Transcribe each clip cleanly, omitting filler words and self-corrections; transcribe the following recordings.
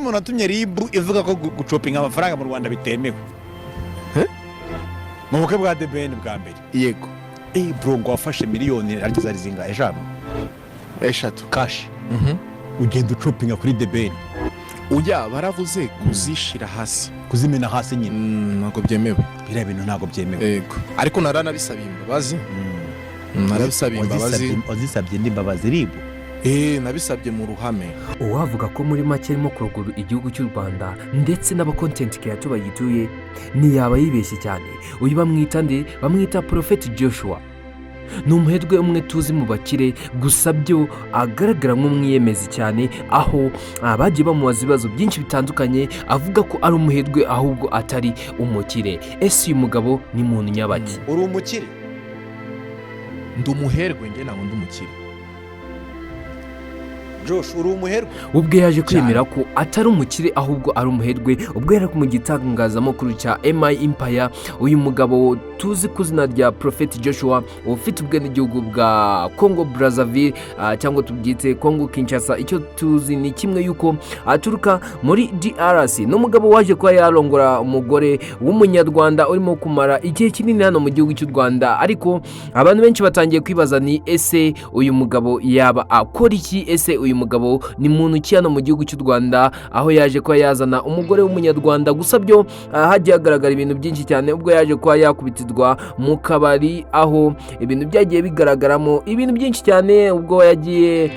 umuntu atumye ribu ivuga ko gucopinga amafaranga mu Rwanda bitemewe mu bukwe bwa debeni bwa mbere yego bro ngo wafashe miliyoni arigeze ari zingahe eshatu cash ugenda ucopinga kuri debeni ujya baravuze kuzishira hasi kuzimena hasi nyine ntabwo byemewe biriya bintu ntabwo byemewe yego ariko naranabisabiye imbabazi narabisabiye imbabazi wazisabye n'imbabazi ribu nabisabye mu ruhame uwavuga ko muri make arimo kuruguru igihugu cy'u Rwanda ndetse n'aba content creator bayituye ntiyaba yibeshye cyane uyu bamwita Prophet Joshua ni umuherwe umwe tuzi mu bakire gusa byo agaragara nk'umwiyemezi cyane aho bagiye bamubaza ibibazo byinshi bitandukanye avuga ko ari umuherwe ahubwo atari umukire. Ese uyu mugabo ni muntu nyabaki? uri umukire? Ndi umuherwe njye ntabwo ndi umukire. Josh uri umuherwe? ubwe yaje kwemera ko atari umukire ahubwo ari umuherwe ubwo yari mu gitangazamakuru cya MI Empire. Uyu mugabo tuzi ku izina rya Prophet Joshua ufite ubwenegihugu bwa Congo Brazzaville cyangwa tubyite Congo Kinshasa. Icyo tuzi ni kimwe yuko aturuka muri DRC. N'umugabo waje kuba yarongora umugore w'umunyarwanda urimo kumara igihe kinini hano mu gihugu cy'u Rwanda, ariko abantu benshi batangiye kwibaza ni ese uyu mugabo yaba akora iki? Ese uyu mugabo ni muntu ki hano mu gihugu cy'u Rwanda aho yaje kuba yazana umugore w'umunyarwanda? Gusa byo hagiye hagaragara ibintu byinshi cyane ubwo yaje kuba yakubitidwa mu kabari aho ibintu byagiye bigaragaramo ibintu byinshi cyane ubwo yagiye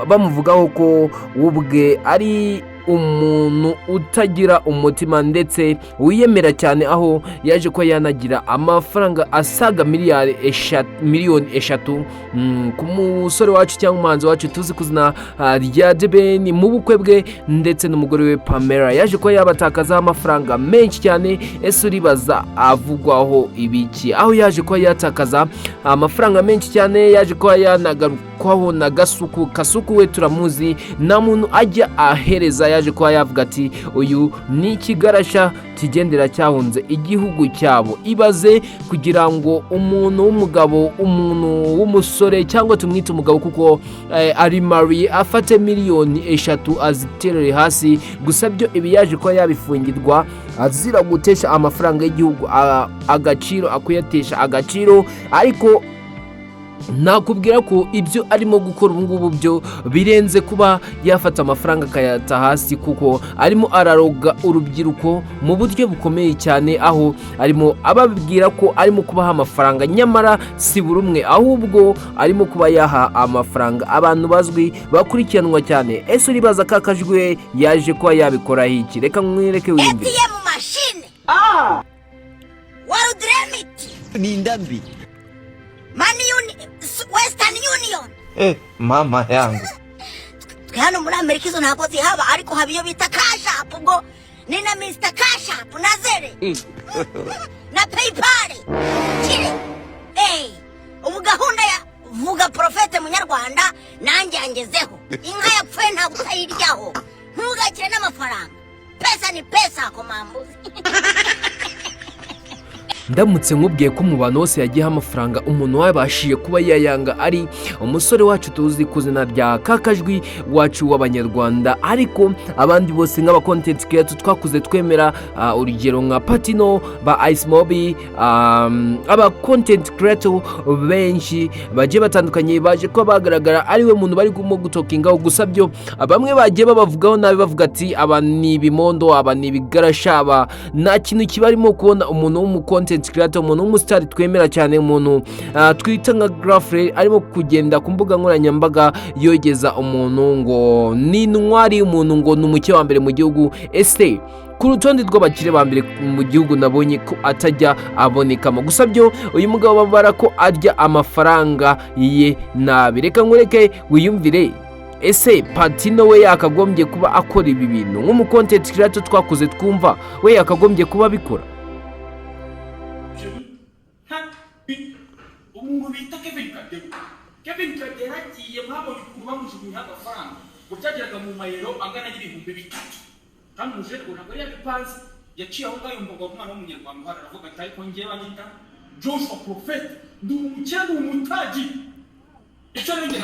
bamuvugaho ko ubwe ari umuntu utagira umutima ndetse wiyemera cyane aho yaje ko yanagira amafaranga asaga miliyoni eshatu ku musore wacu cyangwa umuhanzi wacu tuzi kuzina rya debeni mu bukwe bwe ndetse n'umugore we Pamela. Yaje ko yabatakazaho amafaranga menshi cyane. Ese uribaza avugwaho ibiki? Aho yaje ko yatakaza amafaranga menshi cyane, yaje ko yanagarukwaho na Kasuku we turamuzi, nta muntu ajya ahereza. Yaje kuba yavuga ati uyu ni ikigarasha kigendera cyahunze igihugu cyabo. Ibaze kugira ngo umuntu w'umugabo, umuntu w'umusore cyangwa tumwite umugabo kuko ari RYE afate miliyoni eshatu aziterere hasi. Gusa byo ibi yaje kuba yabifungirwa azira gutesha amafaranga y'igihugu agaciro, akuyatesha agaciro. Ariko nakubwira ko ibyo arimo gukora ubu ngubu byo birenze kuba yafata amafaranga akayata hasi, kuko arimo araroga urubyiruko mu buryo bukomeye cyane, aho arimo ababwira ko arimo kubaha amafaranga nyamara si buri umwe, ahubwo arimo kuba yaha amafaranga abantu bazwi bakurikiranwa cyane. Ese uribaza kakajwe yaje kuba yabikora iki? Reka mwireke wiyumvire. ATM machine World Remit ni ndambi Western Union. Mama yangu Hano muri Amerika izo ntabwo zihaba, ariko haba iyo bita Cash App, ubwo ni na Mr Cash App na Zelle na PayPal kire. Ubu gahunda ya vuga Prophet munyarwanda nanjye yangezeho. Inka yapfuye ntabwo utayiryaho, ntugakire n'amafaranga. Pesa ni pesa ko mambuzi. Ndamutse nkubwiye ko mu bantu bose yagiye amafaranga umuntu wabashiye kuba yayanga ari umusore wacu tuzi ku izina rya kakajwi wacu w'abanyarwanda, ariko abandi bose nk'aba content creator twakuze twemera, urugero nka Patino, ba Ice Mobi, aba content creator benshi bagiye batandukanye baje kuba bagaragara ari we muntu bari gutokingaho. Gusa byo bamwe bagiye babavugaho nabi bavuga ati aba ni ibimondo, aba ni ibigarasha, aba nta kintu kibarimo kubona umuntu w'umukontent creator, umuntu w'umusitari twemera cyane, umuntu twita nka Grafre arimo kugenda ku mbuga nkoranyambaga yogeza umuntu ngo ni intwari, umuntu ngo ni umuke wa mbere mu gihugu. Ese ku rutonde rw'abakire ba mbere mu gihugu nabonye ko atajya abonekamo. Gusa byo uyu mugabo babara ko arya amafaranga ye nabi. Reka nkureke wiyumvire, ese Patino we yakagombye kuba akora ibi bintu nk'umukontent creator twakuze twumva, we yakagombye kuba bikora? umuntu bita Kevin Kadera agiye mwabonye kuba mujugunya agafaranga utagiraga mu mayero angana n'ibihumbi bitatu, kandi umujere ntabwo yari yabipanze. Yaciye aho ngaho yumvaga umwana w'umunyarwanda aravuga ati ariko ngewe banyita Joshua Prophet, ndi umukene umutaji.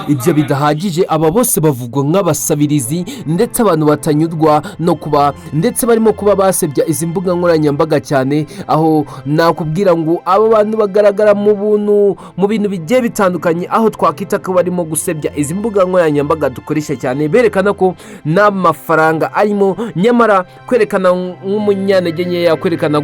ibyo bidahagije aba bose bavugwa nk'abasabirizi ndetse abantu batanyurwa no kuba ndetse barimo kuba basebya izi mbuga nkoranyambaga cyane, aho nakubwira ngo abo bantu bagaragara mu bintu bigiye bitandukanye, aho twakwita ko barimo gusebya izi mbuga nkoranyambaga dukoresha cyane, berekana ko n'amafaranga arimo, nyamara kwerekana nk'umunyantege nkeya, kwerekana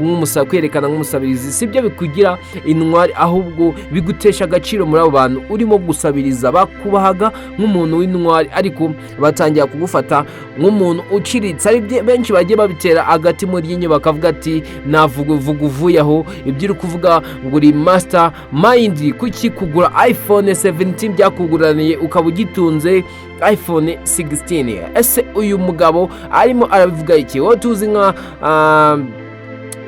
nk'umusabirizi sibyo bikugira intwari, ahubwo bigutesha agaciro muri abo bantu urimo gusabiriza. Bakubahaga nk'umuntu w'intwari ariko batangira kugufata nk'umuntu uciritse. Ari benshi bagiye babitera agati mu ryinyo bakavuga ati navuga uvuye aho, ibyo uri kuvuga ngo uri master mind, kuki kugura iPhone 17 byakuguraniye ukaba ugitunze iPhone 16? Ese uyu mugabo arimo arabivuga iki? Wowe tuzi nka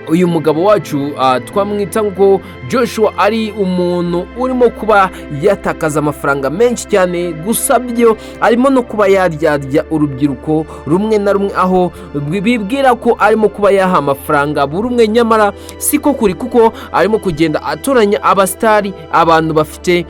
uyu mugabo wacu twamwita ngo Joshua ari umuntu urimo kuba yatakaza amafaranga menshi cyane, gusa byo arimo no kuba yaryarya urubyiruko rumwe na rumwe, aho bibwira ko arimo kuba yaha amafaranga buri umwe, nyamara siko kuri, kuko arimo kugenda atoranya abastari, abantu bafite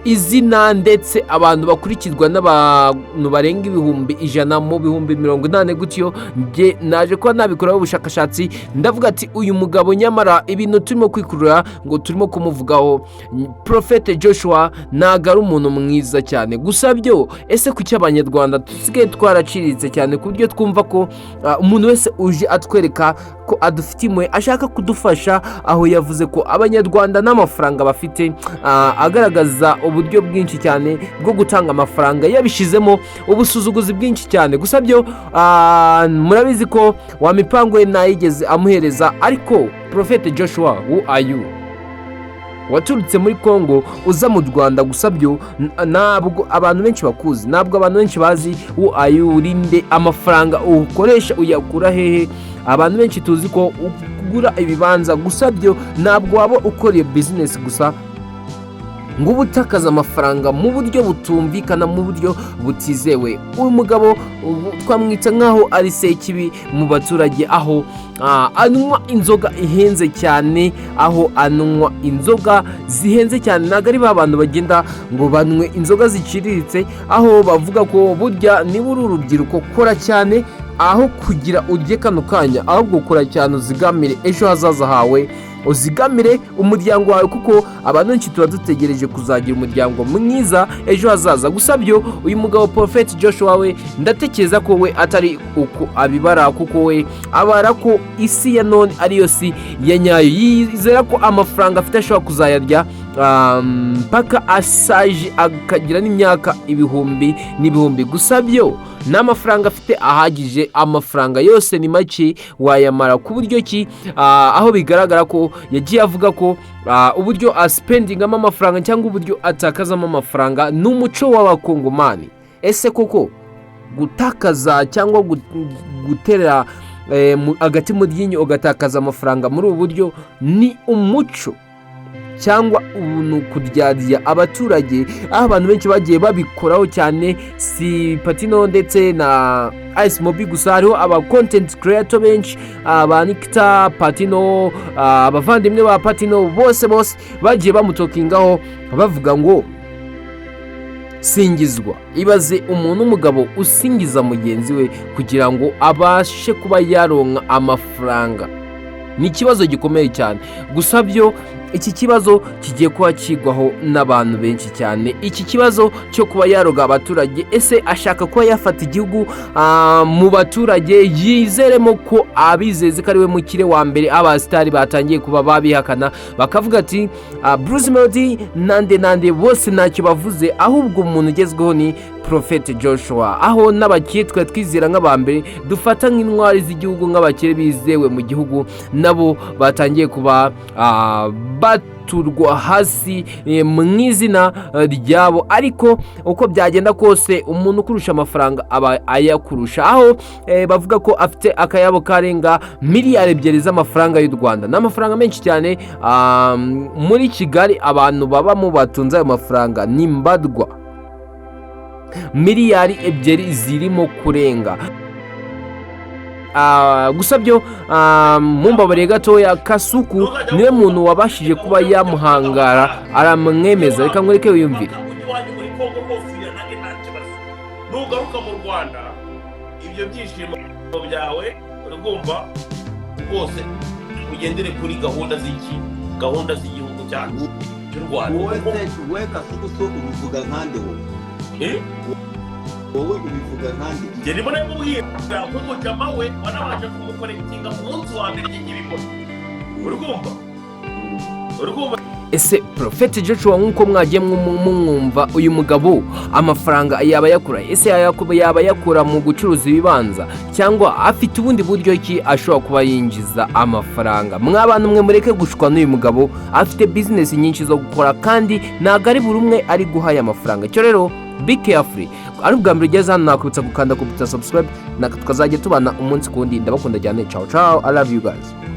izina ndetse abantu bakurikizwa n'abantu barenga ibihumbi 100 mu bihumbi 80 gutyo. Nge naje kuba nabikoraho ubushakashatsi ndavuga ati uyu mugabo nyamara ibintu turimo kwikurura ngo turimo kumuvugaho, Prophet Joshua ntago ari umuntu mwiza cyane. Gusa byo ese kuki abanyarwanda tusigaye twaraciritse cyane ku buryo twumva ko umuntu wese uje atwereka ko adufitiye ashaka kudufasha, aho yavuze ko abanyarwanda n'amafaranga bafite, agaragaza uburyo bwinshi cyane bwo gutanga amafaranga, yabishizemo ubusuzuguzi bwinshi cyane. Gusa byo murabizi ko wa mipango ye nayigeze amuhereza, ariko Prophet Joshua, who are you? Waturutse muri Kongo uza mu Rwanda, gusa byo ntabwo abantu benshi bakuzi, ntabwo abantu benshi bazi who are you, urinde, amafaranga ukoresha uyakura hehe. Abantu benshi tuzi ko ugura ibibanza, gusa byo ntabwo waba ukoreye business gusa ngo ubutakaza amafaranga mu buryo butumvikana, mu buryo butizewe. Uyu mugabo twamwita nkaho ari sekibi mu baturage, aho anywa inzoga ihenze cyane, aho anywa inzoga zihenze cyane. Ntabwo ari ba bantu bagenda ngo banywe inzoga ziciriritse, aho bavuga ko burya niba uri urubyiruko kora cyane, aho kugira urye kano kanya, ahubwo kora cyane uzigamire ejo hazaza hawe, uzigamire umuryango wawe, kuko abantu benshi tuba dutegereje kuzagira umuryango mwiza ejo hazaza. Gusa byo uyu mugabo Prophet Joshua we ndatekereza ko we atari uko abibara, kuko we abara ko isi ya none ariyo si ya nyayo, yizera ko amafaranga afite ashobora kuzayarya mpaka asaje akagira n'imyaka ibihumbi n'ibihumbi. Gusa byo n'amafaranga afite ahagije, amafaranga yose ni make wayamara ku buryo ki, aho bigaragara ko yagiye avuga ko uburyo aspendingamo amafaranga cyangwa uburyo atakazamo amafaranga n'umuco w'abakongomani. Ese koko gutakaza cyangwa guterera agati mu ryinyo ugatakaza amafaranga muri ubu buryo ni umuco cyangwa ubuntu kuryarya abaturage, aho abantu benshi bagiye babikoraho cyane? Si Patino ndetse na Ice Mobi gusa, hariho aba content creator benshi, aba Nikita Patino, abavandimwe ba Patino, bose bagiye bamutokingaho bavuga ngo singizwa. Ibaze umuntu umugabo usingiza mugenzi we kugira ngo abashe kuba yaronka amafaranga, ni ikibazo gikomeye cyane. Gusa byo iki kibazo kigiye kuba kigwaho n'abantu benshi cyane, iki kibazo cyo kuba yaroga abaturage. Ese ashaka kuba yafata igihugu mu baturage, yizeremo ko abizeze ko ari we mukire wa mbere. Abastari batangiye kuba babihakana, bakavuga ati Bruce Melody nande bose ntacyo bavuze, ahubwo umuntu ugezweho ni Prophet Joshua, aho n'abakire twe twizera nk'abambere dufata nk'intwari z'igihugu, nk'abakire bizewe mu gihugu, nabo batangiye kuba baturwa hasi mu izina ryabo. Ariko uko byagenda kose umuntu ukurusha amafaranga aba ayakurusha, aho bavuga ko afite akayabo karenga miliyari 2 z'amafaranga y'u Rwanda. N'amafaranga menshi cyane. Muri Kigali abantu baba mu batunze ayo mafaranga ni mbadwa, miliyari 2 zirimo kurenga. Gusa byo mumbabare gatoya, Kasuku niwe muntu wabashije kuba yamuhangara aramwemeza. Reka nkwereke wiyumvire. Kongo hose nange nta kibazo nugaruka mu Rwanda ibyo byishimo byawe urumva rwose ugendere kuri gahunda z'igihugu cyacu cy'u Rwanda wowe Kasuku ubivuga nkande wowe ubivuga nkande njye nibona mubwira kuko jama we wanabanje kumukorekinga mu munsi wa mbere y'ibibona urumva ese Prophet Joshua nk'uko mwagiye mwumva uyu mugabo amafaranga yaba yakura ese yaba yakura mu gucuruza ibibanza cyangwa afite ubundi buryo ki ashobora kuba yinjiza amafaranga mw'abantu mwe mureke gushukwa n'uyu mugabo afite business nyinshi zo gukora kandi ntago ari buri umwe ari guhaya amafaranga cyo rero be careful ari ubwa mbere ugeze hano nakwibutsa gukanda subscribe tukazajya tubana umunsi kundi ndabakunda cyane ciao I love you guys.